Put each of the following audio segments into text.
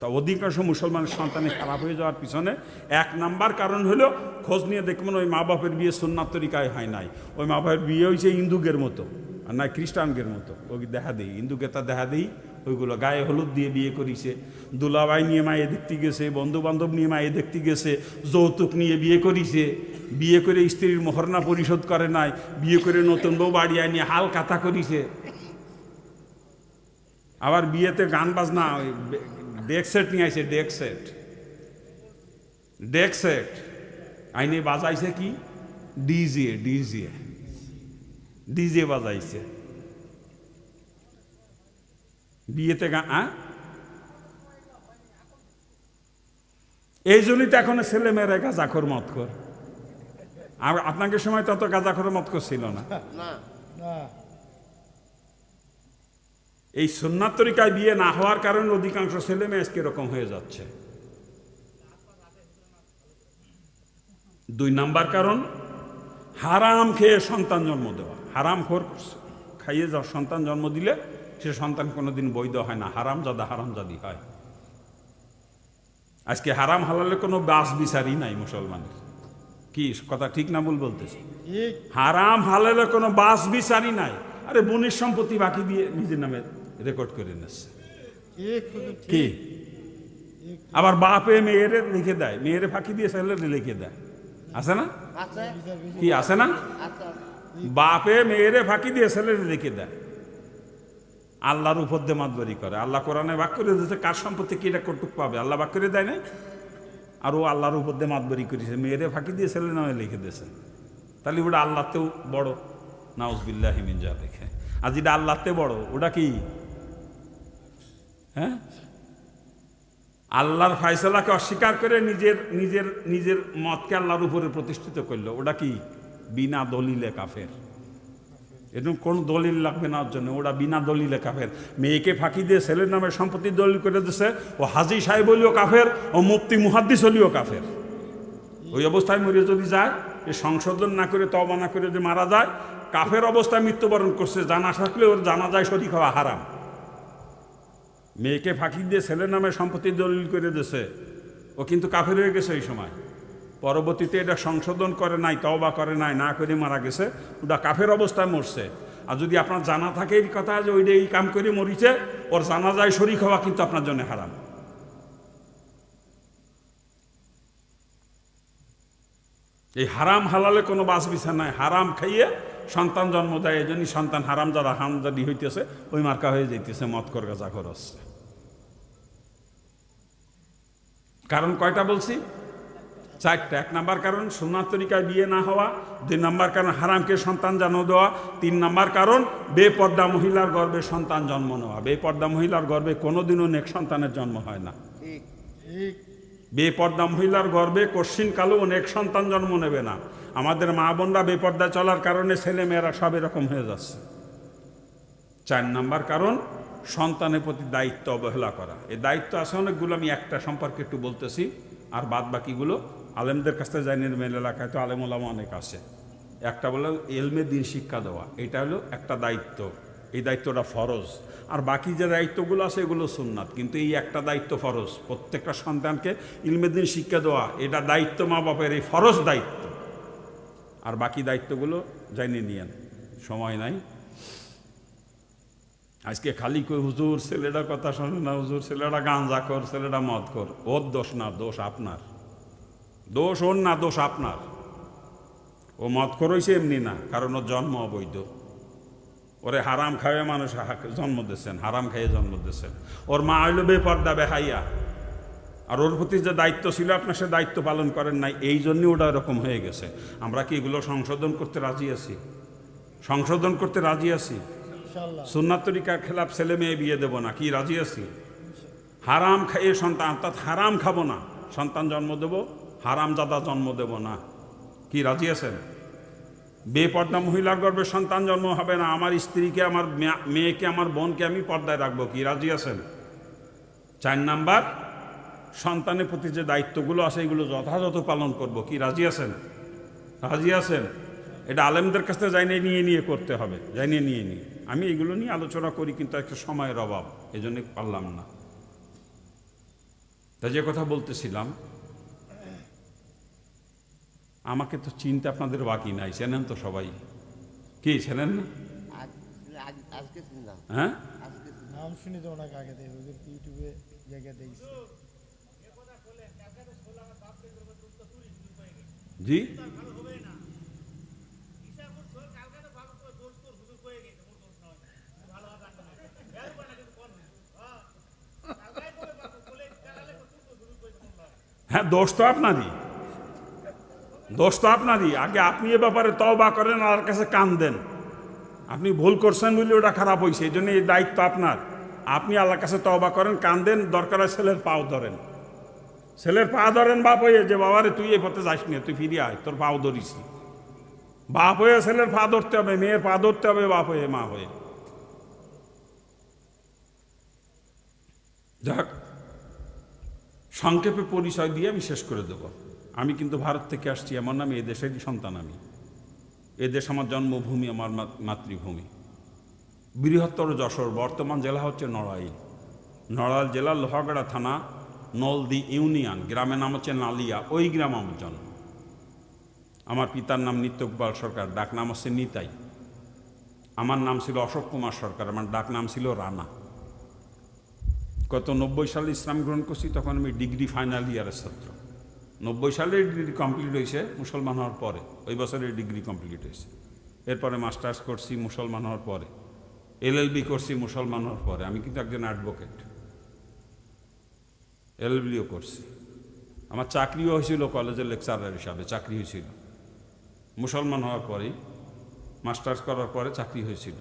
তা অধিকাংশ মুসলমানের সন্তানের খারাপ হয়ে যাওয়ার পিছনে এক নাম্বার কারণ হলো খোঁজ নিয়ে দেখবেন ওই মা বাপের বিয়ে সুন্নাত তরিকায় হয় নাই, ওই মা বাপের বিয়ে হয়েছে হিন্দুদের মতো আর নাই খ্রিস্টানদের মতো। ওই দেখা দিই হিন্দুকে তা দেখা দিই ওইগুলো গায়ে হলুদ দিয়ে বিয়ে করিছে, দুলাভাই নিয়ে মায়ে দেখতে গেছে, বন্ধু বান্ধব নিয়ে মায়ে দেখতে গেছে, যৌতুক নিয়ে বিয়ে করিছে, বিয়ে করে স্ত্রীর মোহরনা পরিশোধ করে নাই, বিয়ে করে নতুন বউ বাড়ি নিয়ে হাল কাতা করিছে। আবার বিয়েতে গান বাজনা ডেক সেট নিয়ে আইছে, ডেক সেট আইনে বাজাইছে কি ডিজে বাজাইছে বিয়েতে গান। এই জন্যই তো এখন ছেলে মেয়েরা গাঁজাখোর মদখোর। আর আপনাকে সময় তত গাঁজাখোর মদখোর ছিল না। এই সুন্নাত তরিকায় বিয়ে না হওয়ার কারণে অধিকাংশ ছেলে মেয়ে আজকে এরকম হয়ে যাচ্ছে। 2 নাম্বার কারণ হারাম খেয়ে সন্তান জন্ম দেওয়া। হারাম খোর খাইয়ে যাওয়া সন্তান জন্ম দিলে সে সন্তান কোনোদিন বৈধ হয় না, হারামজাদি হয়। আজকে হারাম হালালে কোনো বাস বিচারই নাই মুসলমানের। কি কথা ঠিক না ভুল বলতেছি? হারাম হালালে কোনো বাস বিচারই নাই। আরে বোনের সম্পত্তি বাকি দিয়ে নিজের নামে রেকর্ড করে নিচ্ছে কি, আবার বাপে মেয়েরে লিখে দেয়, মেয়েরে ফাঁকি দিয়ে ছেলেরে লিখে দেয়, আছে না? কি আছে না? বাপে মেয়েরে ফাঁকি দিয়ে ছেলেরে লিখে দেয়, আল্লাহর উপর দিয়ে মাতবারি করে। আল্লাহ কোরআনে বাক করে দিয়েছে কার সম্পত্তি কি এটা কটুক পাবে, আল্লাহ বাক করে দেয় না। আর ও আল্লাহর উপর দিয়ে মাতবারি করেছে, মেয়েরে ফাঁকি দিয়ে ছেলের নামে লিখে দিয়েছে। তাহলে ওটা আল্লাহতেও বড়, নাউজুবিল্লাহি মিন যালিক। আর যেটা আল্লাহতে বড় ওটা কি? হ্যাঁ, আল্লাহর ফায়সালাকে অস্বীকার করে নিজের নিজের নিজের মতকে আল্লাহর উপরে প্রতিষ্ঠিত করলো, ওটা কি? বিনা দলিলে কাফের। এরকম কোন দলিল লাগবে না ওর জন্য, ওরা বিনা দলিলে কাফের। মেয়েকে ফাঁকি দিয়ে ছেলের নামে সম্পত্তি দলিল করে দিচ্ছে, ও হাজি সাহেব হলিও কাফের, ও মুফতি মুহাদ্দিস হলিও কাফের। ওই অবস্থায় মরে যদি যায়, এ সংশোধন না করে তওবা না করে যদি মারা যায়, কাফের অবস্থায় মৃত্যুবরণ করছে, জানা থাকলে ওর জানাজায় শরীক হওয়া হারাম। মেয়েকে ফাঁকি দিয়ে ছেলের নামে সম্পত্তি দলিল করে দিয়েছে, ও কিন্তু কাফের হয়ে গেছে এই সময়। পরবর্তীতে এটা সংশোধন করে নাই, তওবা করে নাই, না করে মারা গেছে, ওটা কাফের অবস্থায় মরছে। আর যদি আপনার জানা থাকে এই কথা যে ওইটা এই কাম করে মরিছে, ওর জানাজায় শরীক হওয়া কিন্তু আপনার জন্য হারাম। এই হারাম হালালে কোনো বাস বিচার নাই। হারাম খাইয়ে সন্তান জন্ম দেয়, এই জন্যই সন্তান হারামজাদি হইতেছে, ওই মার্কা হয়ে যাইতেছে, মদখোর গাঁজাখোর হচ্ছে। কারণ কয়টা বলছি? 4টা। 1 নাম্বার কারণ সুন্নাত তরিকায় বিয়ে না হওয়া, 2 নাম্বার কারণ হারামকে সন্তান জন্ম দেওয়া, 3 নাম্বার কারণ বেপর্দা মহিলার গর্ভে সন্তান জন্ম নেওয়া। বেপর্দা মহিলার গর্ভে কোনোদিনও নেক সন্তানের জন্ম হয় না। বেপর্দা মহিলার গর্ভে কশ্চিনকালেও অনেক সন্তান জন্ম নেবে না। আমাদের মা বোনরা বেপর্দা চলার কারণে ছেলে মেয়েরা সব এরকম হয়ে যাচ্ছে। 4 নাম্বার কারণ সন্তানের প্রতি দায়িত্ব অবহেলা করা। এই দায়িত্ব আছে অনেকগুলো, আমি একটা সম্পর্কে একটু বলতেছি, আর বাদ বাকিগুলো আলেমদের কাছ থেকে জানিয়ে মেল এলাকায় তো আলেম ওলামা অনেক আছে। একটা বলে এলমে দিন শিক্ষা দেওয়া, এটা হলো একটা দায়িত্ব, এই দায়িত্বটা ফরজ। আর বাকি যে দায়িত্বগুলো আছে এগুলো সুন্নাত, কিন্তু এই একটা দায়িত্ব ফরজ। প্রত্যেকটা সন্তানকে ইলমে দিন শিক্ষা দেওয়া, এটা দায়িত্ব মা বাপের, এই ফরজ দায়িত্ব। আর বাকি দায়িত্বগুলো জানিয়ে নিয়েন, সময় নাই আজকে। খালি কই হুজুর ছেলেটা কথা শোনে না, হুজুর ছেলেটা গাঁজাখোর, ছেলেটা মদখোর। ওর দোষ না, দোষ আপনার। দোষ ওর না, দোষ আপনার। ও মদখোর হয়েছে এমনি না, কারণ ওর জন্ম অবৈধ। ওরে হারাম খাইয়ে মানুষ জন্ম দিচ্ছেন, হারাম খাইয়ে জন্ম দিচ্ছেন। ওর মা হইল বেপর্দা বেহাইয়া, আর ওর প্রতি যে দায়িত্ব ছিল আপনার সে দায়িত্ব পালন করেন নাই, এই জন্যই ওটা এরকম হয়ে গেছে। আমরা কি এগুলো সংশোধন করতে রাজি আছি? সংশোধন করতে রাজি আছি। সুন্নাত তরিকার খেলাফ ছেলে মেয়ে বিয়ে দেবো না, কি রাজি আছি? হারাম খাইয়ে সন্তান, অর্থাৎ হারাম খাবো না, সন্তান জন্ম দেবো, হারামজাদা জন্ম দেব না, কি রাজি আছেন? বেপর্দা মহিলার গর্ভে সন্তান জন্ম হবে না, আমার স্ত্রীকে, আমার মেয়েকে, আমার বোনকে আমি পর্দায় রাখবো, কি রাজি আছেন? 4 নাম্বার সন্তানের প্রতি যে দায়িত্বগুলো আছে এগুলো যথাযথ পালন করব, কি রাজি আছেন? রাজি আছেন? এটা আলেমদের কাছ থেকে জানিয়ে নিয়ে করতে হবে, জানিয়ে নিয়ে। আমি এগুলো নিয়ে আলোচনা করি, কিন্তু একটা সময়ের অভাব, এজন্য পারলাম না। তা যে কথা বলতেছিলাম, আমাকে তো চিনতে আপনাদের বাকি নাই, চেনেন তো সবাই। কি চেনেন না? হ্যাঁ, নাম শুনি তো ওনাকে আগে থেকে ইউটিউবে জায়গা দেখছি। জি, হ্যাঁ, দোষ তো আপনারই, দোষ তো আপনারই। আগে আপনি এ ব্যাপারে তওবা করেন, আল্লাহর কাছে কান দেন। আপনি ভুল করছেন বলে ওটা খারাপ হয়েছে, এই জন্য এই দায়িত্ব আপনার। আপনি আল্লাহর কাছে তওবা করেন, কান দেন, দরকার হয় ছেলের পাও ধরেন, ছেলের পা ধরেন বাপ হয়ে, যে বাবারে তুই এই পথে যাস নি, তুই ফিরে আয়, তোর পাও ধরিস। বাপ হয়ে ছেলের পা ধরতে হবে, মেয়ের পা ধরতে হবে, বাপ হয়ে মা হয়ে। যাক, সংক্ষেপে পরিচয় দিয়ে আমি শেষ করে দেব। আমি কিন্তু ভারত থেকে আসছি, এমন আমি এ দেশেরই সন্তান। আমি এদেশ আমার জন্মভূমি, আমার মাতৃভূমি। বৃহত্তর যশোর, বর্তমান জেলা হচ্ছে নড়াইল। নড়াইল জেলার লোহাগড়া থানা, নলদি ইউনিয়ন, গ্রামের নাম হচ্ছে নালিয়া। ওই গ্রাম আমার জন্ম। আমার পিতার নাম নিত্যগোপাল সরকার, ডাক নাম হচ্ছে নিতাই। আমার নাম ছিল অশোক কুমার সরকার, আমার ডাক নাম ছিল রানা। গত 90 সালে ইসলাম গ্রহণ করছি, তখন আমি ডিগ্রি ফাইনাল ইয়ারের ছাত্র। 90 সালে ডিগ্রি কমপ্লিট হয়েছে মুসলমান হওয়ার পরে, ওই বছরে ডিগ্রি কমপ্লিট হয়েছে। এরপরে মাস্টার্স করছি মুসলমান হওয়ার পরে, এলএলবি করছি মুসলমান হওয়ার পরে। আমি কিন্তু একজন অ্যাডভোকেট, এলএলবিও করছি। আমার চাকরিও হয়েছিল কলেজের লেকচারার হিসাবে, চাকরি হয়েছিল মুসলমান হওয়ার পরেই। মাস্টার্স করার পরে চাকরি হয়েছিল,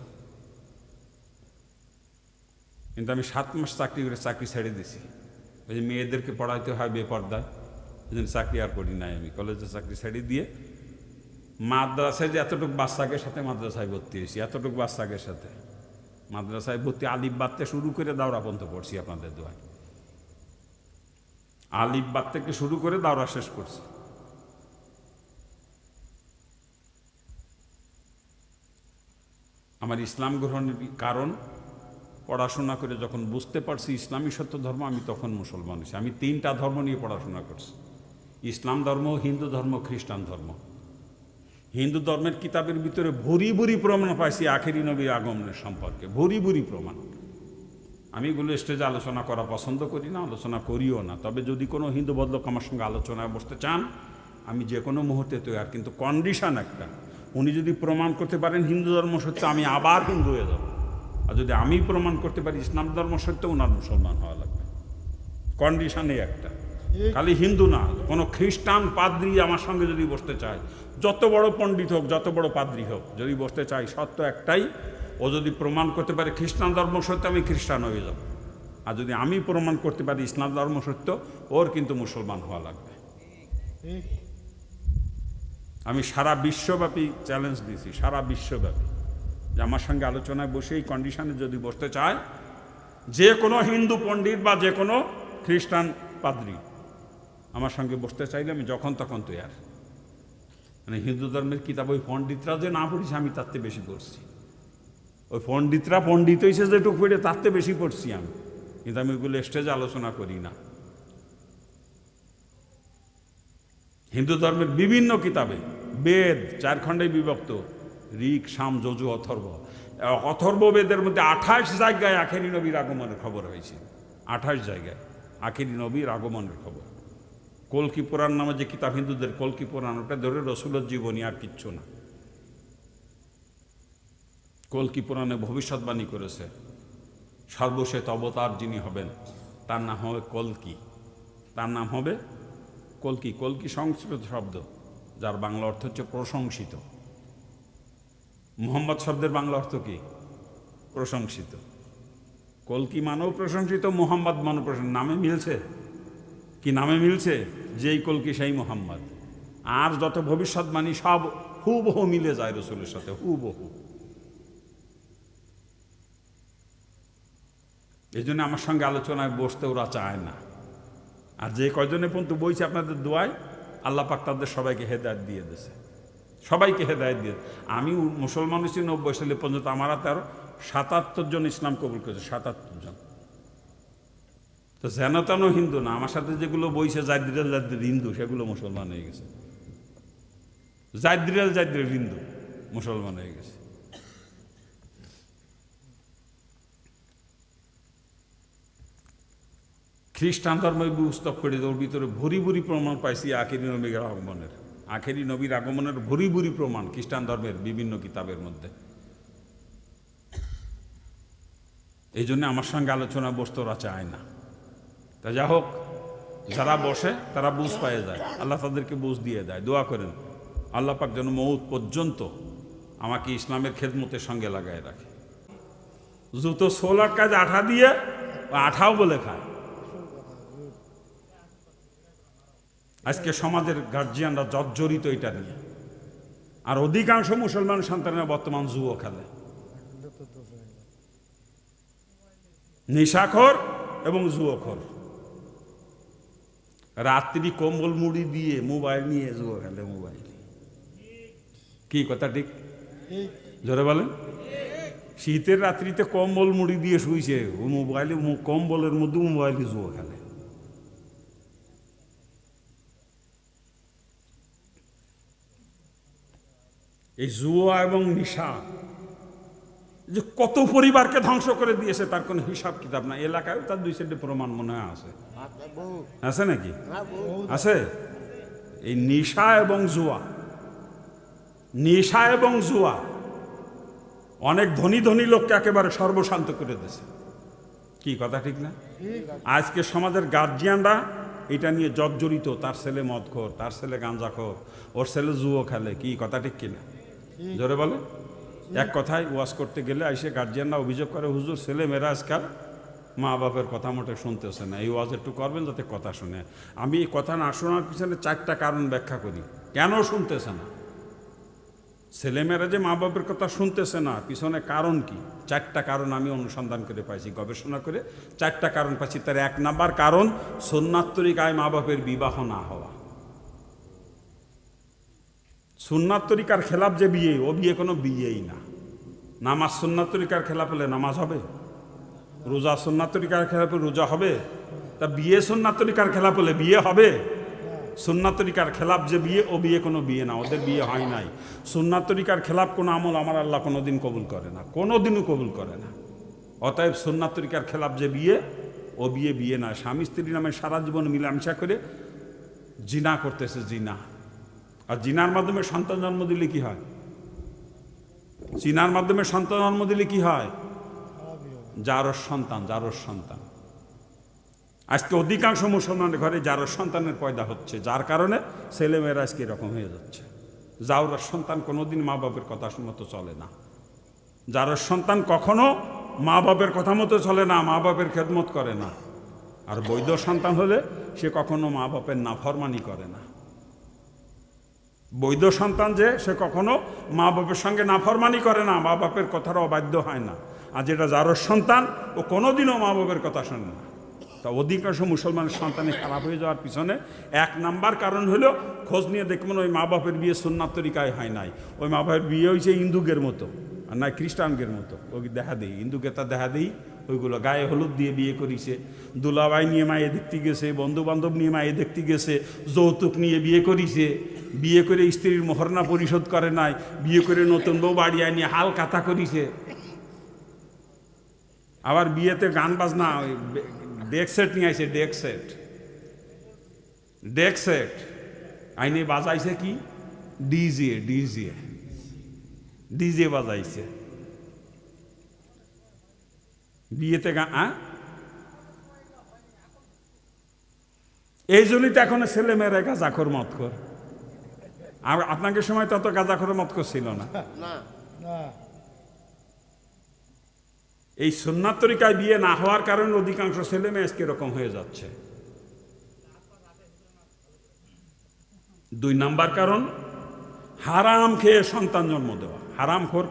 কিন্তু আমি 7 মাস চাকরি করে চাকরি ছেড়ে দিছি। ওই যে মেয়েদেরকে পড়াইতে হয় বেপর্দায়, এই জন্য চাকরি আর করি নাই। আমি কলেজে চাকরি ছেড়ে দিয়ে মাদ্রাসায়, যে এতটুকু বাচ্চাকের সাথে মাদ্রাসায় ভর্তি হয়েছি, এতটুকু বাচ্চাকের সাথে মাদ্রাসায় ভর্তি। আলিফ বাদতে শুরু করে দাওরা পর্যন্ত পড়ছি আপনাদের দোয়ায়। আলিফ বাদ থেকে শুরু করে দাওরা শেষ করছি। আমার ইসলাম গ্রহণের কারণ, পড়াশোনা করে যখন বুঝতে পারছি ইসলামী সত্য ধর্ম, আমি তখন মুসলমান হয়েছি। আমি 3টা ধর্ম নিয়ে পড়াশোনা করছি, ইসলাম ধর্ম, হিন্দু ধর্ম, খ্রিস্টান ধর্ম। হিন্দু ধর্মের কিতাবের ভিতরে ভরি ভরি প্রমাণ পাইছি আখেরি নবীর আগমনের সম্পর্কে, ভরি ভরি প্রমাণ। আমি এগুলো স্টেজে আলোচনা করা পছন্দ করি না, আলোচনা করিও না। তবে যদি কোনো হিন্দু বদলক আমার সঙ্গে আলোচনায় বসতে চান, আমি যে কোনো মুহূর্তে তৈরি। কিন্তু কন্ডিশন একটা, উনি যদি প্রমাণ করতে পারেন হিন্দু ধর্ম সত্য, আমি আবার হিন্দু হয়ে যাব। আর যদি আমি প্রমাণ করতে পারি ইসলাম ধর্ম সত্য, ওনার মুসলমান হওয়া লাগবে। কন্ডিশনে একটা, খালি হিন্দু না, কোনো খ্রিস্টান পাদ্রী আমার সঙ্গে যদি বসতে চায়, যত বড় পণ্ডিত হোক, যত বড় পাদ্রী হোক, যদি বসতে চাই, সত্য একটাই, ও যদি প্রমাণ করতে পারে খ্রিস্টান ধর্ম সত্য, আমি খ্রিস্টান হয়ে যাব। আর যদি আমি প্রমাণ করতে পারি ইসলাম ধর্ম সত্য, ওর কিন্তু মুসলমান হওয়া লাগবে। আমি সারা বিশ্বব্যাপী চ্যালেঞ্জ দিয়েছি, সারা বিশ্বব্যাপী, যে আমার সঙ্গে আলোচনায় বসে এই কন্ডিশনে যদি বসতে চায়, যে কোনো হিন্দু পণ্ডিত বা যে কোনো খ্রিস্টান পাদ্রী আমার সঙ্গে বসতে চাইলে আমি যখন তখন তৈয়ার। মানে হিন্দু ধর্মের কিতাব ওই পণ্ডিতরা যে না পড়িছে, আমি তার থেকে বেশি পড়ছি। ওই পণ্ডিতরা পণ্ডিত হয়েছে যেটুকু পড়ে, তার থেকে বেশি পড়ছি আমি, কিন্তু আমি ওইগুলো স্টেজে আলোচনা করি না। হিন্দু ধর্মের বিভিন্ন কিতাবে, বেদ 4 খণ্ডে বিভক্ত, ঋক, সাম, যজু, অথর্ব। অথর্ব বেদের মধ্যে 28 জায়গায় আখেরি নবীর আগমনের খবর হয়েছে। 28 জায়গায় আখেরি নবীর আগমনের খবর। কল্কি পুরাণ নামে যে কিতাব হিন্দুদের, কল্কি পুরাণ, ওটা ধরে রসুলের জীবনী, আর কিচ্ছু না। কল্কি পুরাণে ভবিষ্যৎবাণী করেছে, সর্বশেষ অবতার যিনি হবেন তার নাম হবে কল্কি, তার নাম হবে কল্কি। কল্কি সংস্কৃত শব্দ, যার বাংলা অর্থ হচ্ছে প্রশংসিত। মুহাম্মদ শব্দের বাংলা অর্থ কি? প্রশংসিত। কল্কি মানেও প্রশংসিত, মুহাম্মদ মানেও প্রশংসিত। নামে মিলছে কি? নামে মিলছে, যেই কল্কি সেই মুহাম্মদ। আর যত ভবিষ্যৎবাণী সব হুবহু মিলে যায় রসুলের সাথে, হুবহু। এই জন্য আমার সঙ্গে আলোচনায় বসতে ওরা চায় না। আর যে কয়জনে পর্যন্ত বইছে আপনাদের দোয়ায়, আল্লাহ পাক তাদের সবাইকে হেদায়েত দিয়ে দিয়েছে, সবাইকে হেদায়েত দিয়ে। আমি মুসলমান হচ্ছি 90 সালে পর্যন্ত, আমার হাতে আরও 77 জন ইসলাম কবুল করেছে, 77 জন। তো যেন তেন হিন্দু না, আমার সাথে যেগুলো বইছে জাদ্রিল জাদ্রিল হিন্দু, সেগুলো মুসলমান হয়ে গেছে। জাদ্রিল জাদ্রিল হিন্দু মুসলমান হয়ে গেছে। খ্রিস্টান ধর্ম পুস্তক করে ওর ভিতরে ভরি ভরি প্রমাণ পাইছি আখেরি নবীর আগমনের। আখেরি নবীর আগমনের ভরি ভরি প্রমাণ খ্রিস্টান ধর্মের বিভিন্ন কিতাবের মধ্যে। এই জন্য আমার সঙ্গে আলোচনা বসতে ওরা চায় না। তা যা হোক, যারা বসে তারা বুঝ পায়ে যায়, আল্লাহ তাদেরকে বুঝ দিয়ে দেয়। দোয়া করেন আল্লাহ পাক যেন মৌত পর্যন্ত আমাকে ইসলামের খেদমতের সঙ্গে লাগায় রাখে। জুতো সোলার কাজ আঠা দিয়ে আঠাও বলে খায়। আজকে সমাজের গার্জিয়ানরা জর্জরিত এটা নিয়ে, আর অধিকাংশ মুসলমান সন্তানেরা বর্তমান জুয়ো খেলে, নেশাখোর এবং জুয়োখোর। রাত্রি কম্বল মুড়ি দিয়ে মোবাইল নিয়ে জুয়ো খেলে। মোবাইল কি কথা ঠিক? জোরে বলেন। শীতের রাত্রিতে কম্বল মুড়ি দিয়ে শুইছে, ও মোবাইলে কম্বলের মধ্যে মোবাইলে জুয়ো খেলে। এই জুয়া এবং নিশা যে কত পরিবারকে ধ্বংস করে দিয়েছে তার কোনো হিসাব কিতাব না। এলাকায় তার দুই সাইডে প্রমাণ মনে হয় আছে, আছে নাকি? আছে। এই নিশা এবং জুয়া, নিশা এবং জুয়া অনেক ধনী ধনী লোককে একেবারে সর্বশান্ত করে দিয়েছে। কি কথা ঠিক না? আজকে সমাজের গার্জিয়ানরা এটা নিয়ে জর্জরিত। তার ছেলে মদখোর, তার ছেলে গাঁজাখোর, ওর ছেলে জুয়ো খেলে। কি কথা ঠিক কিনা? জোরে বলে। এক কথায় ওয়াজ করতে গেলে এসে গার্জিয়ানরা অভিযোগ করে, হুজুর ছেলে মেয়েরা আজকাল মা বাপের কথা মোটে শুনতেছে না, এই ওয়াজ একটু করবেন যাতে কথা শুনে। আমি এই কথা না শোনার পিছনে চারটা কারণ ব্যাখ্যা করি, কেন শুনতেছে না। ছেলেমেয়েরা যে মা বাপের কথা শুনতেছে না, পিছনে কারণ কি? চারটা কারণ আমি অনুসন্ধান করে পাইছি, গবেষণা করে চারটা কারণ পাইছি। তার এক নাম্বার কারণ সুন্নাত তরিকায় মা বাপের বিবাহ না হওয়া। সুন্নাত তরিকার খেলাফ যে বিয়ে, ও বিয়ে কোনো বিয়েই না। নামাজ সুন্নাত তরিকার খেলাফ হলে নামাজ হবে? রোজা সুন্নাত তরিকার খেলাফে রোজা হবে? তা বিয়ে সুন্নাত তরিকার খেলাফ হলে বিয়ে হবে? সুন্নাত তরিকার খেলাফ যে বিয়ে, ও বিয়ে কোনো বিয়ে না, ওদের বিয়ে হয় নাই। সুন্নাত তরিকার খেলাফ কোনো আমল আমার আল্লাহ কোনোদিন কবুল করে না, কোনোদিনও কবুল করে না। অতএব সুন্নাত তরিকার খেলাফ যে বিয়ে, ও বিয়ে বিয়ে না। স্বামী স্ত্রী নামে সারা জীবন মিলামিশা করে জিনা করতেছে, জিনা। আর জিনার মাধ্যমে সন্তান জন্ম দিলে কি হয়? জিনার মাধ্যমে সন্তান জন্ম দিলে কি হয়? জারস সন্তান, জারস সন্তান। আজকে অধিকাংশ মুসলমানের ঘরে জারস সন্তানের পয়দা হচ্ছে, যার কারণে ছেলেমেয়েরা আজকে এরকম হয়ে যাচ্ছে। জারস সন্তান কোনোদিন মা বাপের কথা মতো চলে না। জারস সন্তান কখনো মা বাপের কথা মতো চলে না, মা বাপের খেদমত করে না। আর বৈধ সন্তান হলে সে কখনো মা বাপের নাফরমানি করে না। বৈধ সন্তান যে, সে কখনো মা বাপের সঙ্গে নাফরমানি করে না, মা বাপের কথার অবাধ্য হয় না। আর যেটা জারস সন্তান, ও কোনোদিনও মা বাপের কথা শোনে না। তা অধিকাংশ মুসলমানের সন্তানের খারাপ হয়ে যাওয়ার পিছনে এক নাম্বার কারণ হলো, খোঁজ নিয়ে দেখবেন ওই মা বাপের বিয়ে সুন্নাত তরিকায় হয় নাই। ওই মা বাপের বিয়ে হয়েছে হিন্দুদের মতো, আর নাই খ্রিস্টানদের মতো। ওই দেখা দেই হিন্দুকে তা দেখা দেই, ওইগুলো গায়ে হলুদ দিয়ে বিয়ে করিছে, দুলাভাই নিয়ে মায়ে দেখতে গেছে, বন্ধু বান্ধব নিয়ে মায়ে দেখতে গেছে, যৌতুক নিয়ে বিয়ে করিছে, বিয়ে করে স্ত্রীর মোহরনা পরিশোধ করে নাই, বিয়ে করে নতুন বউ বাড়ি আনিয়ে হাল কাতা করিছে। আবার বিয়েতে গান বাজনা, ডেক সেট নিয়ে আইছে, ডেক সেট, ডেক সেট আইনে বাজাইছে কি? ডিজে, ডিজে, ডিজে বাজাইছে বিয়েতে গান। এই জন্যই তো এখন ছেলে মেয়েরা গাঁজাখোর মদখোর। আর আপনাকে সময় তত গাঁজাখোর মদখোর ছিল না। এই সুন্নাত তরিকায় বিয়ে না হওয়ার কারণে অধিকাংশ ছেলে মেয়ে আজকে এরকম হয়ে যাচ্ছে। দুই নাম্বার কারণ হারাম খেয়ে সন্তান জন্ম দেওয়া। হারাম খোর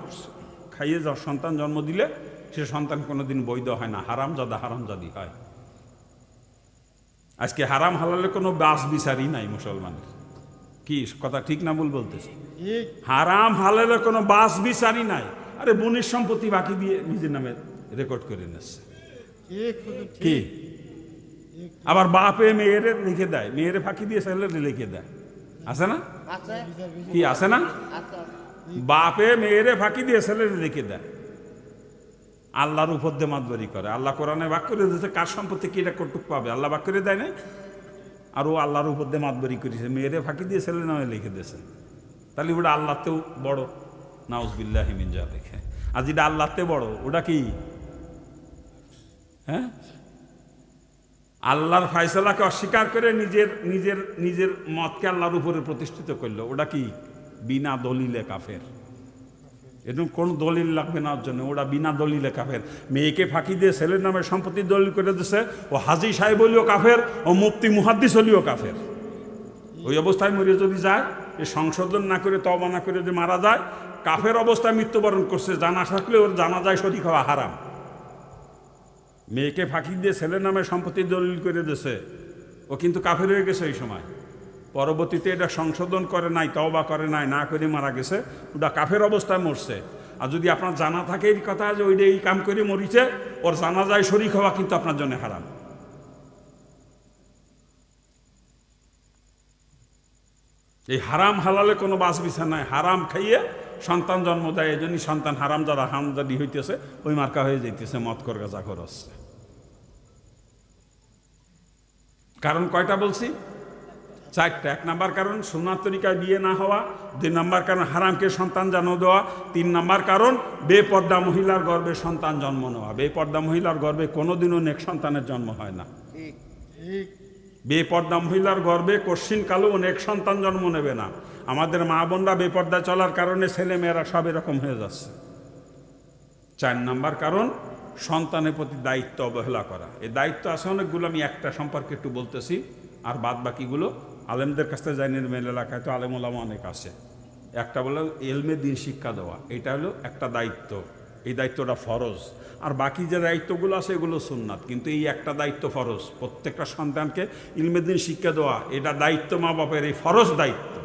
খাইয়ে সন্তান জন্ম দিলে সে সন্তান কোনোদিন বৈধ হয় না, হারামজাদা হারামজাদি হয়। আজকে হারাম হালালে কোনো বাস বিচারই নাই মুসলমানের। কি কথা ঠিক না ভুল বলতেছি? হারাম হালালে কোনো বাস বিচারই নাই। আরে বোনের সম্পত্তি বাকি দিয়ে নিজের নামে রেকর্ড করে নিচ্ছে। কি আবার বাপে মেয়েরে লিখে দেয়, মেয়েরে ফাঁকি দিয়ে ছেলেরে লিখে দেয়, আছে না? কি আছে না? বাপে মেয়েরে ফাঁকি দিয়ে ছেলেরে লিখে দেয়, আল্লাহর উপর দিয়ে মাতবরি করে। আল্লাহ কোরআনে বাক করে দিয়েছে কার সম্পত্তি কিটা কটুক পাবে, আল্লাহ বাক করে দেয় না। আর ও আল্লাহর উপর দিয়ে মাতবরি করেছে, মেয়েরে ফাঁকি দিয়ে ছেলে নামে লিখে দিয়েছে। তাহলে ওটা আল্লাহতেও বড়, নাউজুবিল্লাহি মিন যালিক। আর যেটা আল্লাহতে বড় ওটা কি? হ্যাঁ, আল্লাহর ফায়সালাকে অস্বীকার করে নিজের নিজের নিজের মতকে আল্লাহর উপরে প্রতিষ্ঠিত করলো, ওটা কি? বিনা দলিলে কাফের। এরকম কোন দলিল লাগবে না ওর জন্য, ওটা বিনা দলিলে কাফের। মেয়েকে ফাঁকি দিয়ে ছেলের নামে সম্পত্তি দলিল করে দিচ্ছে, ও হাজি সাহেব হলিও কাফের, ও মুফতি মুহাদ্দিস হলিও কাফের। ওই অবস্থায় মরে যদি যায়, এ সংশোধন না করে তওবা না করে যদি মারা যায়, কাফের অবস্থায় মৃত্যুবরণ করছে, জানা থাকলে ওর জানাজায় শরীক হওয়া হারাম। মেয়েকে ফাঁকি দিয়ে ছেলের নামে সম্পত্তি দলিল করে দিয়েছে, ও কিন্তু কাফের হয়ে গেছে এই সময়। পরবর্তীতে এটা সংশোধন করে নাই, তওবা করে নাই, না করে মারা গেছে, ওটা কাফের অবস্থায় মরছে। আর যদি আপনার জানা থাকে এই কথা যে ওইটা এই কাম করে মরিছে, ওর জানাজায় শরীক হওয়া কিন্তু আপনার জন্য হারাম। এই হারাম হালালে কোনো বাস বিচার নাই। হারাম খাইয়ে সন্তান জন্ম দেয়, এই জন্যই সন্তান হারাম যারা হামজাদি হইতেছে, ওই মার্কা হয়ে যাইতেছে, মত কর গাজা খরচ। কারণ কয়টা বলছি? চারটা। এক নাম্বার কারণ সুন্নাত তরিকায় বিয়ে না হওয়া, 2 নাম্বার কারণ হারামকে সন্তান জন্ম দেওয়া, 3 নাম্বার কারণ বেপর্দা মহিলার গর্ভে সন্তান জন্ম নেওয়া। বেপর্দা মহিলার গর্ভে কোনোদিনও নেক সন্তানের জন্ম হয় না। বেপর্দা মহিলার গর্ভে কশ্চিন কালেও নেক সন্তান জন্ম নেবে না। আমাদের মা বোনরা বেপর্দা চলার কারণে ছেলে মেয়েরা সব এরকম হয়ে যাচ্ছে। 4 নাম্বার কারণ সন্তানের প্রতি দায়িত্ব অবহেলা করা। এই দায়িত্ব আছে অনেকগুলো, আমি একটা সম্পর্কে একটু বলতেছি, আর বাদ বাকিগুলো আলেমদের কাছ থেকে জানি। মেল এলাকায় তো আলেম ওলামা অনেক আছে। একটা বলে এলমে দিন শিক্ষা দেওয়া, এটা হলো একটা দায়িত্ব, এই দায়িত্বটা ফরজ। আর বাকি যে দায়িত্বগুলো আছে এগুলো সুন্নাত, কিন্তু এই একটা দায়িত্ব ফরজ। প্রত্যেকটা সন্তানকে ইলমে দিন শিক্ষা দেওয়া, এটা দায়িত্ব মা বাপের, এই ফরজ দায়িত্ব।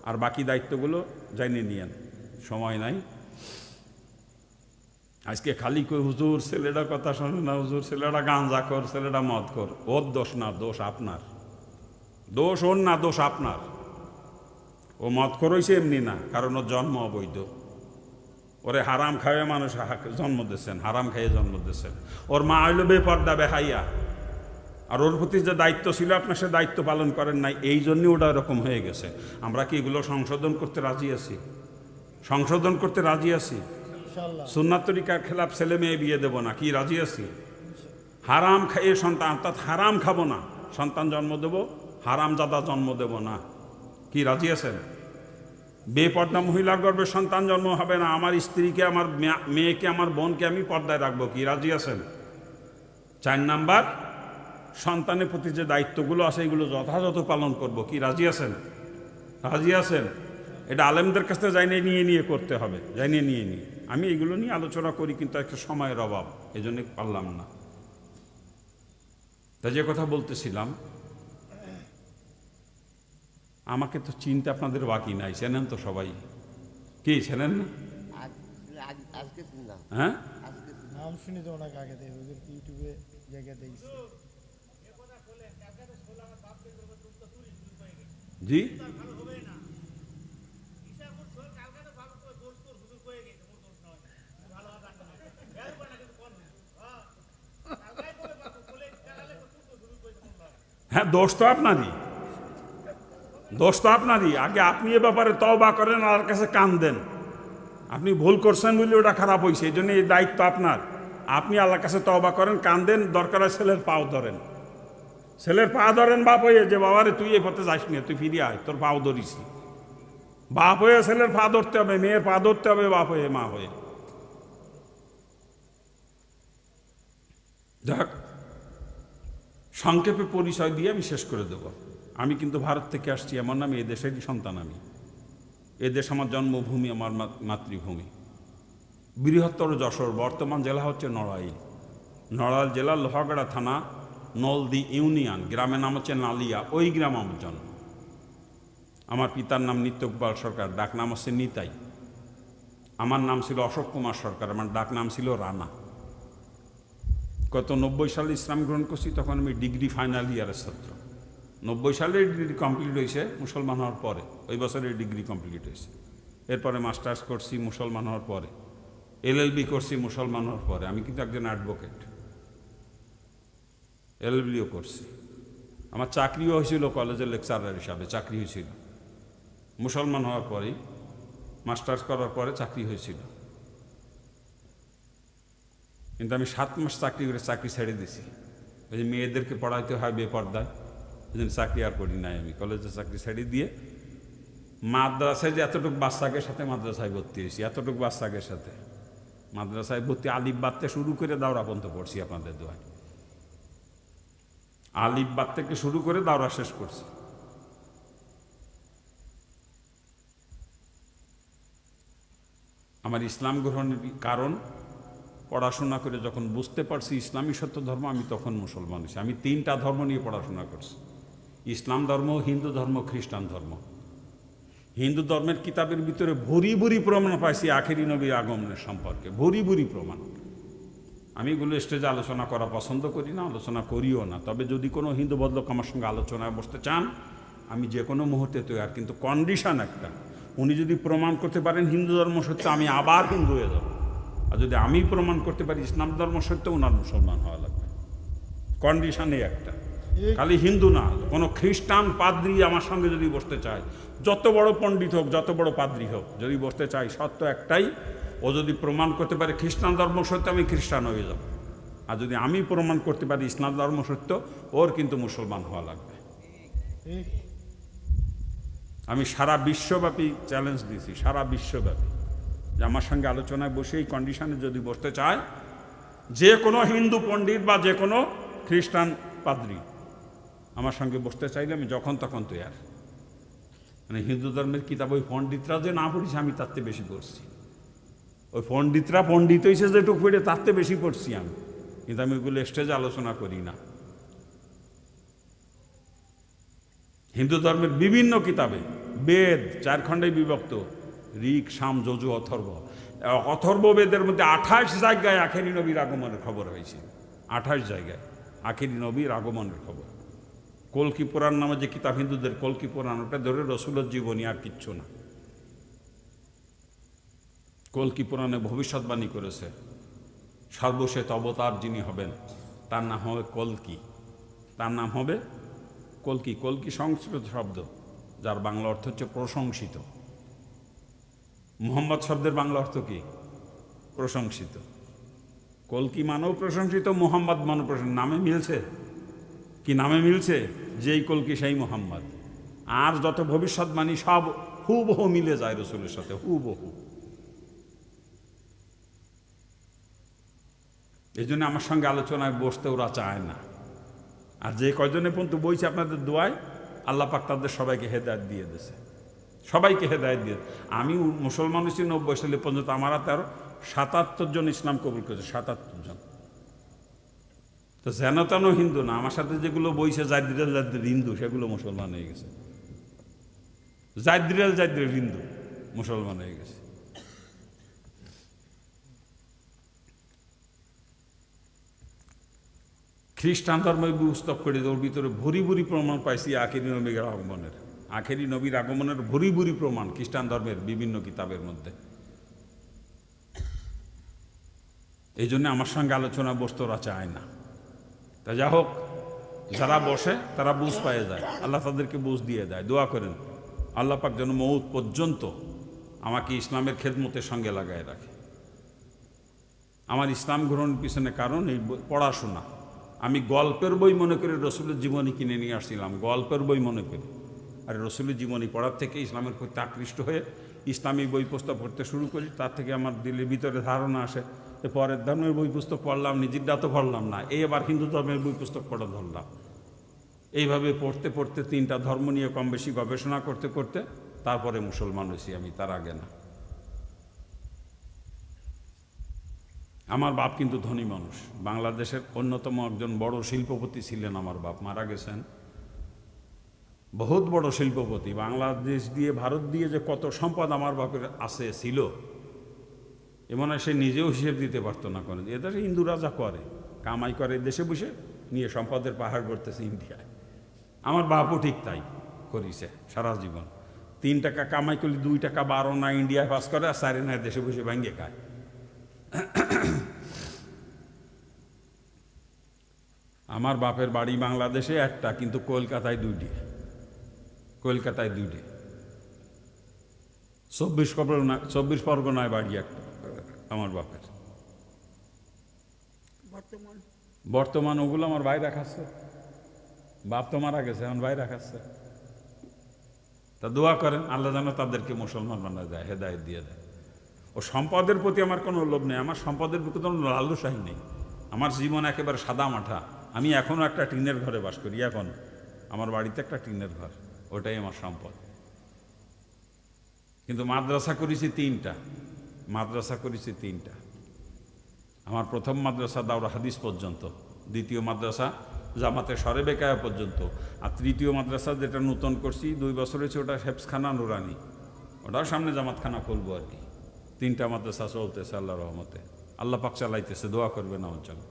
আর বাকি দায়িত্বগুলো জানিয়ে নিয়েন, সময় নাই। আজকে খালি কই হুজুর ছেলেটা কথা শোনে না, হুজুর ছেলেটা গাঁজা কর, ছেলেটা মদ কর। ওর দোষ না, দোষ আপনার। দোষ ওর না, দোষ আপনার। ও মদ করেছে এমনি না, কারণ ওর জন্ম অবৈধ। ওরে হারাম খাইয়ে মানুষ জন্ম দিয়েছেন, হারাম খাইয়ে জন্ম দিয়েছেন। ওর মা হইল বেপর্দা বেহাইয়া, আর ওর প্রতি যে দায়িত্ব ছিল আপনার, সে দায়িত্ব পালন করেন নাই, এই জন্যই ওটা এরকম হয়ে গেছে। আমরা কি এগুলো সংশোধন করতে রাজি আছি? সংশোধন করতে রাজি আছি? সুন্নাত তরিকার খেলাফ ছেলে মেয়ে বিয়ে দেব না, কি রাজি আছি? হারাম খাইয়ে সন্তান, অর্থাৎ হারাম খাবো না, সন্তান জন্ম দেব, হারাম জাদা জন্ম দেব না, কি রাজি আছেন? বেপর্দা মহিলার গর্ভে সন্তান জন্ম হবে না, আমার স্ত্রীকে, আমার মেয়েকে, আমার বোনকে আমি পর্দায় রাখবো, কি রাজি আছেন? 4 নাম্বার, সন্তানের প্রতি যে দায়িত্বগুলো আছে এগুলো যথাযথ পালন করব, কি রাজি আছেন? রাজি আছেন? এটা আলেমদের কাছ থেকে যাইনে নিয়ে নিয়ে করতে হবে, যাইনে নিয়ে নিয়ে। আমি এগুলো নিয়ে আলোচনা করি, কিন্তু একটা সময়ের অভাব, এই জন্য পারলাম না। তা যে কথা বলতেছিলাম, আমাকে তো চিনতে আপনাদের বাকি নাই, চেনেন তো সবাই। কি চেনেন না? হ্যাঁ, নাম শুনি তো অনেক আগে থেকে, হুজুর ইউটিউবে জায়গা দেখছি। জি, হ্যাঁ, দোষ তো আপনারই, দোষ তো আপনারই। আগে আপনি এ ব্যাপারে তওবা করেন, আর কাছে কান দেন। আপনি ভুল করছেন বলে ওটা খারাপ হয়েছে, এই জন্য এই দায়িত্ব আপনার। আপনি আল্লাহর কাছে তওবা করেন, কান দেন, দরকার হয় ছেলের পাও ধরেন, ছেলের পা ধরেন বাপ হয়ে, যে বাবারে তুই এই পথে যাস না, তুই ফিরে আয়, তোর পাও ধরিছি। বাপ হয়ে ছেলের পা ধরতে হবে, মেয়ের পা ধরতে হবে, বাপ হয়ে, মা হয়ে। যাক, সংক্ষেপে পরিচয় দিয়ে আমি শেষ করে দেব। আমি কিন্তু ভারত থেকে আসছি, এমন না, আমি এ দেশেরই সন্তান। আমি এ দেশ আমার জন্মভূমি, আমার মাতৃভূমি। বৃহত্তর যশোর, বর্তমান জেলা হচ্ছে নড়াইল। নড়াইল জেলার লোহাগড়া থানা, নলদি ইউনিয়ন, গ্রামের নাম হচ্ছে নালিয়া, ওই গ্রাম আমার জন্ম। আমার পিতার নাম নিত্যগোপাল সরকার, ডাক নাম হচ্ছে নিতাই। আমার নাম ছিল অশোক কুমার সরকার, আমার ডাক নাম ছিল রানা। গত 90 সালে ইসলাম গ্রহণ করছি, তখন আমি ডিগ্রি ফাইনাল ইয়ারের ছাত্র। 90 সালে ডিগ্রি কমপ্লিট হয়েছে মুসলমান হওয়ার পরে, ওই বছরের ডিগ্রি কমপ্লিট হয়েছে। এরপরে মাস্টার্স করছি মুসলমান হওয়ার পরে, LLB করছি মুসলমান হওয়ার পরে। আমি কিন্তু একজন অ্যাডভোকেট, LLBও করছি। আমার চাকরিও হয়েছিল কলেজের লেকচারার হিসাবে, চাকরি হয়েছিল মুসলমান হওয়ার পরেই। মাস্টার্স করার পরে চাকরি হয়েছিল, কিন্তু আমি 7 মাস চাকরি করে চাকরি ছেড়ে দিছি। ওই যে মেয়েদেরকে পড়াইতে হয় বেপর্দায়, ওই জন্য চাকরি আর করি নাই। আমি কলেজে চাকরি ছেড়ে দিয়ে মাদ্রাসায় যে এতটুকু বাচ্চাকের সাথে মাদ্রাসায় ভর্তি হয়েছি, এতটুকু বাচ্চাকের সাথে মাদ্রাসায় ভর্তি। আলিফ বাদ শুরু করে দাওরা পর্যন্ত পড়ছি আপনাদের দোয়ায়। আলিফ বাদ থেকে শুরু করে দাওরা শেষ করছি। আমার ইসলাম গ্রহণের কারণ, পড়াশোনা করে যখন বুঝতে পারছি ইসলামী সত্য ধর্ম, আমি তখন মুসলমান হয়েছি। আমি 3টা ধর্ম নিয়ে পড়াশোনা করছি, ইসলাম ধর্ম, হিন্দু ধর্ম, খ্রিস্টান ধর্ম। হিন্দু ধর্মের কিতাবের ভিতরে ভরি ভরি প্রমাণ পাইছি আখেরি নবীর আগমনের সম্পর্কে, ভরি ভরি প্রমাণ। আমি এগুলো স্টেজে আলোচনা করা পছন্দ করি না, আলোচনা করিও না। তবে যদি কোনো হিন্দু ভদ্রলোক আমার সঙ্গে আলোচনায় বসতে চান, আমি যে কোনো মুহূর্তে তৈরি, কিন্তু কন্ডিশন একটা, উনি যদি প্রমাণ করতে পারেন হিন্দু ধর্ম সত্য, আমি আবার হিন্দু হয়ে যাব। আর যদি আমি প্রমাণ করতে পারি ইসলাম ধর্ম সত্য, ওনার মুসলমান হওয়া লাগবে। কন্ডিশনে একটা, খালি হিন্দু না, কোনো খ্রিস্টান পাদ্রী আমার সঙ্গে যদি বসতে চায়, যত বড় পণ্ডিত হোক, যত বড় পাদ্রী হোক, যদি বসতে চাই, সত্য একটাই, ও যদি প্রমাণ করতে পারে খ্রিস্টান ধর্ম সত্য, আমি খ্রিস্টান হয়ে যাব। আর যদি আমি প্রমাণ করতে পারি ইসলাম ধর্ম সত্য, ওর কিন্তু মুসলমান হওয়া লাগবে। আমি সারা বিশ্বব্যাপী চ্যালেঞ্জ দিয়েছি, সারা বিশ্বব্যাপী, যে আমার সঙ্গে আলোচনায় বসে এই কন্ডিশনে যদি বসতে চায়, যে কোনো হিন্দু পণ্ডিত বা যে কোনো খ্রিস্টান পাদ্রী আমার সঙ্গে বসতে চাইলে আমি যখন তখন তৈয়ার। মানে হিন্দু ধর্মের কিতাব ওই পণ্ডিতরা যে না পড়িছে, আমি তার চেয়ে বেশি পড়ছি। ওই পণ্ডিতরা পণ্ডিত হয়েছে যেটুকু পড়ে, তার চেয়ে বেশি পড়ছি আমি, কিন্তু আমি ওইগুলো স্টেজে আলোচনা করি না। হিন্দু ধর্মের বিভিন্ন কিতাবে, বেদ 4 খণ্ডে বিভক্ত, ঋক, সাম, যজু, অথর্ব। অথর্ব বেদের মধ্যে 28 জায়গায় আখেরি নবীর আগমনের খবর হয়েছে। 28 জায়গায় আখেরি নবীর আগমনের খবর। কল্কি পুরাণ নামে যে কিতাব হিন্দুদের, কল্কি পুরাণ, ওটা ধরে রসুলের জীবনী, আর কিচ্ছু না। কল্কি পুরাণে ভবিষ্যৎবাণী করেছে, সর্বশেষ অবতার যিনি হবেন তার নাম হবে কল্কি, তার নাম হবে কল্কি। কল্কি সংস্কৃত শব্দ, যার বাংলা অর্থ হচ্ছে প্রশংসিত। মুহাম্মদ শব্দের বাংলা অর্থ কি? প্রশংসিত। কল্কি মানেও প্রশংসিত, মুহাম্মদ মানেও প্রশংসিত। নামে মিলছে কি? নামে মিলছে, যেই কল্কি সেই মুহাম্মদ। আর যত ভবিষ্যৎবাণী সব হুবহু মিলে যায় রসুলের সাথে, হুবহু। এই জন্য আমার সঙ্গে আলোচনায় বসতে ওরা চায় না। আর যে কয়জনে পর্যন্ত বইছে আপনাদের দোয়ায়, আল্লাহ পাক তাদের সবাইকে হেদায়েত দিয়ে দিয়েছে, সবাইকে হেদায়েত দিয়ে। আমি মুসলমান হচ্ছি 90 সালে পর্যন্ত, আমার হাতে আরো 77 জন ইসলাম কবুল করেছে, 77 জন। তো যেন তেন হিন্দু না, আমার সাথে যেগুলো বইছে জাদ্রিল হিন্দু, সেগুলো মুসলমান হয়ে গেছে। জাদ্রিল হিন্দু, মুসলমান হয়ে গেছে। খ্রিস্টান ধর্ম পুস্তক করে, ওর ভিতরে ভরি ভরি প্রমাণ পাইছি আখেরি নবীর আগমনের। আখেরি নবীর আগমনের ভরি ভরি প্রমাণ খ্রিস্টান ধর্মের বিভিন্ন কিতাবের মধ্যে। এই জন্য আমার সঙ্গে আলোচনা বসতে ওরা চায় না। তা যা হোক, যারা বসে তারা বুঝ পায়ে যায়, আল্লাহ তাদেরকে বুঝ দিয়ে দেয়। দোয়া করেন আল্লাহ পাক যেন মৌত পর্যন্ত আমাকে ইসলামের খেদমতের সঙ্গে লাগায় রাখে। আমার ইসলাম গ্রহণের পিছনে কারণ এই পড়াশোনা। আমি গল্পের বই মনে করে রসুলের জীবনী কিনে নিয়ে আসছিলাম, গল্পের বই মনে করি। আর রসুলের জীবনী পড়ার থেকে ইসলামের প্রতি আকৃষ্ট হয়ে ইসলামী বই পুস্তক পড়তে শুরু করি। তার থেকে আমার দিলের ভিতরে ধারণা আসে, পরের ধর্মের বই পুস্তক পড়লাম, নিজেরটা তো পড়লাম না, এবার হিন্দু ধর্মের বই পুস্তক পড়া ধরলাম। এইভাবে পড়তে পড়তে 3টা ধর্ম নিয়ে কম বেশি গবেষণা করতে করতে তারপরে মুসলমান হয়েছি আমি, তার আগে না। আমার বাপ কিন্তু ধনী মানুষ, বাংলাদেশের অন্যতম একজন বড় শিল্পপতি ছিলেন আমার বাপ, মারা গেছেন। বহুত বড় শিল্পপতি। বাংলাদেশ দিয়ে, ভারত দিয়ে যে কত সম্পদ আমার বাপের আছে ছিল, এমন সে নিজেও হিসেব দিতে পারতো না। করে এদের হিন্দুরা যা করে, কামাই করে দেশে বসে, নিয়ে সম্পদের পাহাড় করতেছে ইন্ডিয়ায়। আমার বাপও ঠিক তাই করিছে সারা জীবন। 3 টাকা কামাই করলে 2 টাকা 12 না ইন্ডিয়ায় পাস করে, আর 4 না দেশে বসে ভাঙ্গে খায়। আমার বাপের বাড়ি বাংলাদেশে একটা, কিন্তু কলকাতায় 2টি। কলকাতায় 2টি। 24 পরগনায় বাড়ি একটা আমার বাপের। বর্তমান ওগুলো আমার ভাই রাখাচ্ছে। বাপ তো মারা গেছে, আমার ভাই রাখাচ্ছে। তা দোয়া করেন আল্লাহ যেন তাদেরকে মুসলমান বানায় দেয়, হেদায়েত দিয়ে দেয়। ও সম্পদের প্রতি আমার কোনো লোভ নেই, আমার সম্পদের প্রতি কোনো লালসাই নেই। আমার জীবন একেবারে সাদা মাঠা। আমি এখনও একটা টিনের ঘরে বাস করি। এখন আমার বাড়িতে একটা টিনের ঘর, ওটাই আমার সম্পদ। কিন্তু মাদ্রাসা করেছি 3টা। মাদ্রাসা করেছি 3টা। আমার প্রথম মাদ্রাসা দাওরা হাদিস পর্যন্ত, দ্বিতীয় মাদ্রাসা জামাতে সরে বেকায়া পর্যন্ত, আর তৃতীয় মাদ্রাসা যেটা নতুন করছি 2 বছর হয়েছে, ওটা হেফসখানা নুরানি, ওটাও সামনে জামাতখানা করবো আর কি। 3টা মাদ্রাসা চলতেছে আল্লাহ রহমতে। আল্লাহ পাক চালাইতেছে, দোয়া করবেন আমার জন্য।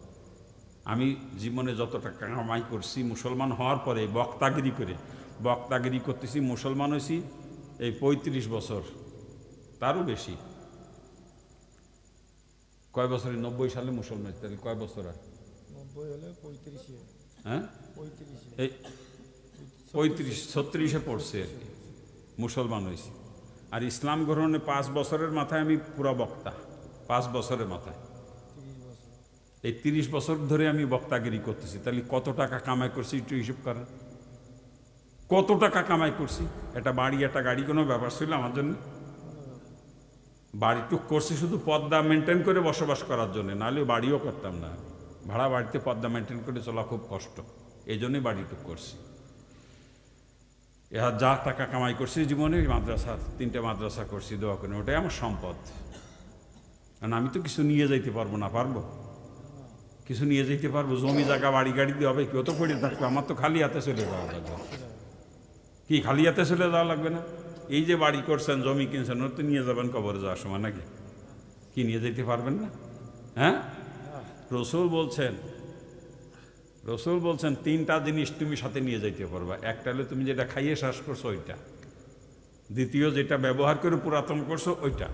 আমি জীবনে যত টাকা কামাই করছি মুসলমান হওয়ার পরে বক্তাগিরি করতেছি, মুসলমান হয়েছি এই 35 বছর, তারও বেশি। কয় বছরে? 90 সালে মুসলমান, তাহলে কয় বছর? আর 90 হলে 35, হ্যাঁ 35 এই 35-36-এ পড়ছে আর কি মুসলমান হয়েছি। আর ইসলাম গ্রহণে 5 বছরের মাথায় আমি পুরা বক্তা। 5 বছরের মাথায় 30 বছর। এই 30 বছর ধরে আমি বক্তাগিরি করতেছি। তাহলে কত টাকা কামাই করছি একটু হিসেব করেন। কত টাকা কামাই করছি? একটা বাড়ি একটা গাড়ি কোনো ব্যাপার ছিল আমার জন্য? বাড়িটুক করছি শুধু পর্দা মেনটেন করে বসবাস করার জন্য, নাহলে বাড়িও করতাম না। ভাড়া বাড়িতে পর্দা মেনটেন করে চলা খুব কষ্ট, এই জন্যই বাড়িটুক করছি। যা টাকা কামাই করছি জীবনে মাদ্রাসা, 3টে মাদ্রাসা করছি, দোয়া করি, ওটাই আমার সম্পদ। কারণ আমি তো কিছু নিয়ে যাইতে পারবো না। পারবো? কিছু নিয়ে যেতে পারবো? জমি জায়গা বাড়ি গাড়ি দিয়ে হবে? কেউ তো পড়ে থাকবে, আমার তো খালি হাতে চলে যাওয়া লাগবে। কি খালি হাতে চলে যাওয়া লাগবে না? এই যে বাড়ি করছেন, জমি কিনছেন, ওর তো নিয়ে যাবেন কবরে যাওয়ার সময় নাকি? কি নিয়ে যেতে পারবেন না? হ্যাঁ, রসুল বলছেন 3টা জিনিস তুমি সাথে নিয়ে যাইতে পারবা। একটা হলো তুমি যেটা খাইয়ে শ্বাস করছো ওইটা, দ্বিতীয় যেটা ব্যবহার করে পুরাতন করছো ওইটা,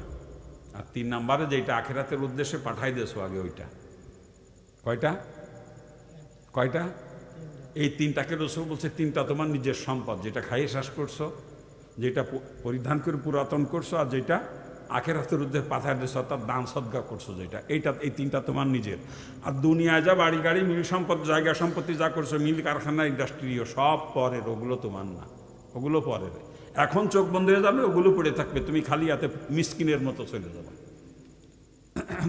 আর 3 নম্বরে যেটা আখিরাতের উদ্দেশ্যে পাঠাই দিয়েছো আগে ওইটা। কয়টা? এই 3টাকে রসুল বলছে 3টা তোমার নিজের সম্পদ। যেটা খাইয়ে শ্বাস করছো, যেটা পরিধান করে পুরাতন করছো, আর যেটা আখিরাতের উদ্দেশ্যে পাঠাই দিয়েছো, অর্থাৎ দান সদকা করছো যেটা, এই 3টা তোমার নিজের। আর দুনিয়ায় যা বাড়ি গাড়ি মিল সম্পদ জায়গা সম্পত্তি যা করছো, মিল কারখানা ইন্ডাস্ট্রিও সব পরের, ওগুলো তোমার না, ওগুলো পরের। এখন চোখ বন্ধ হয়ে যাবে, ওগুলো পড়ে থাকবে, তুমি খালি হাতে মিসকিনের মতো চলে যাবে।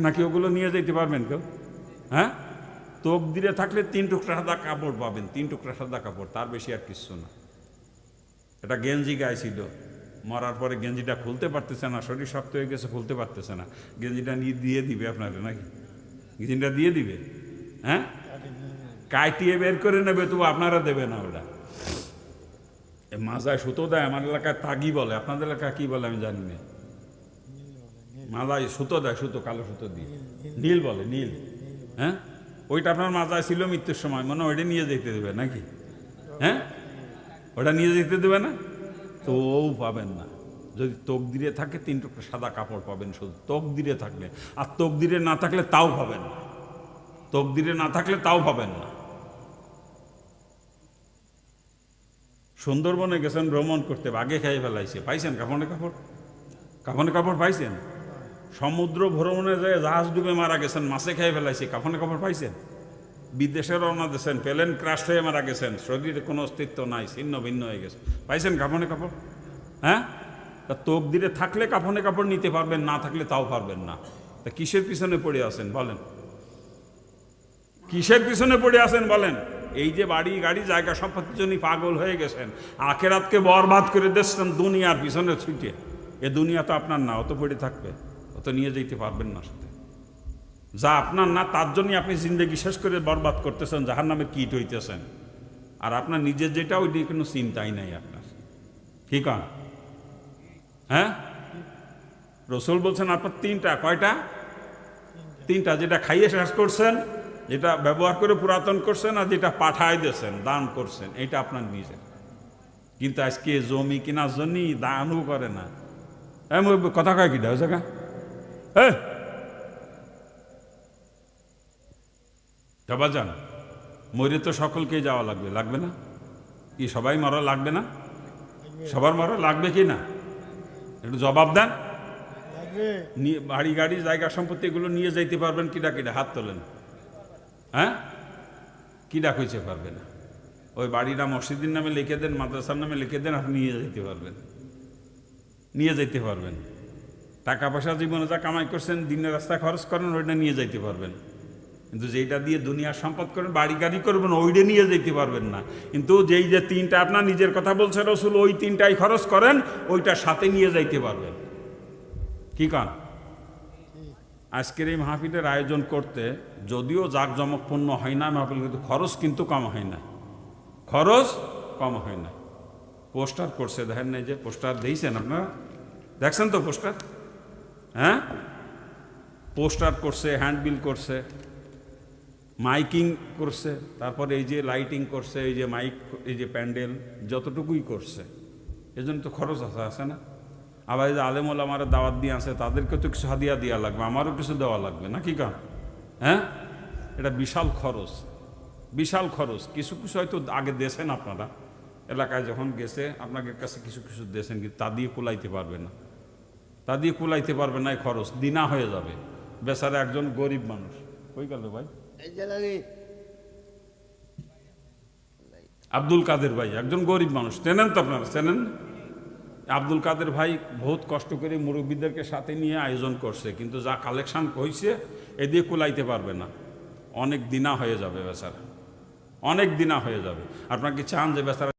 নাকি ওগুলো নিয়ে যেতে পারবেন কেউ? হ্যাঁ, তকদিরে থাকলে 3 টুকরা সাদা কাপড় পাবেন, 3 টুকরা সাদা কাপড়, তার বেশি আর কিছু না। এটা গেঞ্জি গায়ে ছিল, মরার পরে গেঞ্জিটা খুলতে পারতেছে না, শরীর শক্ত হয়ে গেছে, খুলতে পারতেছে না, গেঞ্জিটা নিয়ে দিয়ে দিবে আপনাকে নাকি? গেঞ্জিটা দিয়ে দিবে? হ্যাঁ, কাটিয়ে বের করে নেবে, তবু আপনারা দেবে না। ওটা মাজায় সুতো দেয়, আমার এলাকায় তাগি বলে, আপনাদের এলাকায় কি বলে আমি জানি না। মাজায় সুতো দেয়, সুতো, কালো সুতো দিয়ে, নীল বলে, নীল। হ্যাঁ, ওইটা আপনার মাজায় ছিল মৃত্যুর সময়, মনে ওইটা নিয়ে যেতে দেবে নাকি? হ্যাঁ, ওটা নিয়ে যেতে দেবে না তো ও পাবেন না। যদি তকদিরে থাকে 3 টুকরা সাদা কাপড় পাবেন শুধু, তকদিরে থাকলে। আর তকদিরে না থাকলে তাও পাবেন না, তকদিরে না থাকলে তাও পাবেন না। সুন্দরবনে গেছেন ভ্রমণ করতে, আগে খেয়ে ফেলাইছে, পাইছেন কাফনে কাপড় পাইছেন? সমুদ্র ভ্রমণে যায় জাহাজ ডুবে মারা গেছেন, মাছে খেয়ে ফেলাইছে, কাফনে কাপড় পাইছেন? বিদেশে রওনা দিয়েছেন, প্লেন ক্রাশ হয়ে মারা গেছেন, শরীরে কোনো অস্তিত্ব নাই, ছিন্ন ভিন্ন হয়ে গেছে, পাইছেন কাফনে কাপড়? হ্যাঁ, তা তকদিরে থাকলে কাফনে কাপড় নিতে পারবেন, না থাকলে তাও পারবেন না। তা কিসের পিছনে পড়ে আছেন বলেন? কিসের পিছনে পড়ে আছেন বলেন? এই যে বাড়ি গাড়ি জায়গা সম্পত্তির জন্য পাগল হয়ে গেছেন, আখেরাতকে বরবাদ করে দিচ্ছেন দুনিয়ার পিছনে ছুটে। এ দুনিয়া তো আপনার না, অত পড়ে থাকবে, অত নিয়ে যেতে পারবেন না সাথে। যা আপনার না তার জন্যই আপনি জিন্দেগি শেষ করে বরবাদ করতেছেন, জাহার নামে কীট হইতেছেন। আর আপনার নিজের যেটা, ওই নিয়ে কোনো চিন্তাই নাই আপনার। ঠিক আছে? হ্যাঁ, রসুল বলছেন আপনার 3টা। কয়টা? 3টা। যেটা খাইয়ে শেষ করছেন, যেটা ব্যবহার করে পুরাতন করছেন আর যেটা পাঠায় দিয়েছেন দান করছেন এটা আপনার নিজের। কিন্তু আজকে জমি কেনার জন্যই দানও করে না। কথা কয় কিটা হয়েছে কা যাবা যান, মরে তো সকলকেই যাওয়া লাগবে, লাগবে না? কি সবাই মরা লাগবে না? সবার মরা লাগবে কি না? একটু জবাব দেন। বাড়ি গাড়ি জায়গা সম্পত্তি এগুলো নিয়ে যাইতে পারবেন কিডা কিডা? হাত তোলেন। হ্যাঁ, কিডা কইছে পারবে না? ওই বাড়িটা মসজিদের নামে লিখে দেন, মাদ্রাসার নামে লিখে দেন, আপনি নিয়ে যেতে পারবেন, নিয়ে যেতে পারবেন। টাকা পয়সা জীবনে যা কামাই করছেন, দিনের রাস্তায় খরচ করেন, ওইটা নিয়ে যাইতে পারবেন। কিন্তু যেটা দিয়ে দুনিয়ার সম্পদ করেন, বাড়ি গাড়ি করবেন, ওইটা নিয়ে যেতে পারবেন না। কিন্তু যেই যে তিনটা আপনার নিজের কথা বলছে রসুল, ওই তিনটাই খরচ করেন, ওইটার সাথে নিয়ে যাইতে পারবেন। কি কান? আজকের এই মাহফিলের আয়োজন করতে যদিও জাঁকজমকপূর্ণ হয় না মাহফিল, কিন্তু খরচ কিন্তু কম হয় না, খরচ কম হয় না। পোস্টার করছে, দেখেন নাই যে পোস্টার দিয়েছেন আপনারা? দেখছেন তো পোস্টার? হ্যাঁ, পোস্টার করছে, হ্যান্ডবিল করছে, মাইকিং করছে, তারপরে এই যে লাইটিং করছে, এই যে মাইক, এই যে প্যান্ডেল, যতটুকুই করছে এজন্য তো খরচ আছে না? আবার এই যে আলেম ওলামারা দাওয়াত দিয়ে আছে, তাদেরকে তো কিছু হাদিয়া দেওয়া লাগবে, আমারও কিছু দেওয়া লাগবে নাকি কা? হ্যাঁ, এটা বিশাল খরচ, বিশাল খরচ। কিছু কিছু হয়তো আগে দিয়েছেন আপনারা, এলাকায় যখন গেছে আপনাদের কাছে কিছু কিছু দিয়েছেন, কিন্তু তা দিয়ে কুলাইতে পারবে না, তা দিয়ে কুলাইতে পারবে না। এই খরচ দিনা হয়ে যাবে। বেচারা একজন গরিব মানুষ, কই গেল ভাই? আব্দুল কাদের ভাই একজন গরিব মানুষ, চেনেন তো আপনারা? চেনেন? আব্দুল কাদের ভাই বহুত কষ্ট করে মুরব্বীদেরকে সাথে নিয়ে আয়োজন করছে, কিন্তু যা কালেকশন হয়েছে এ দিয়ে কুলাইতে পারবে না। অনেক দিনা হয়ে যাবে বেচারা, অনেক দিনা হয়ে যাবে। আপনাকে চান যে বেচারা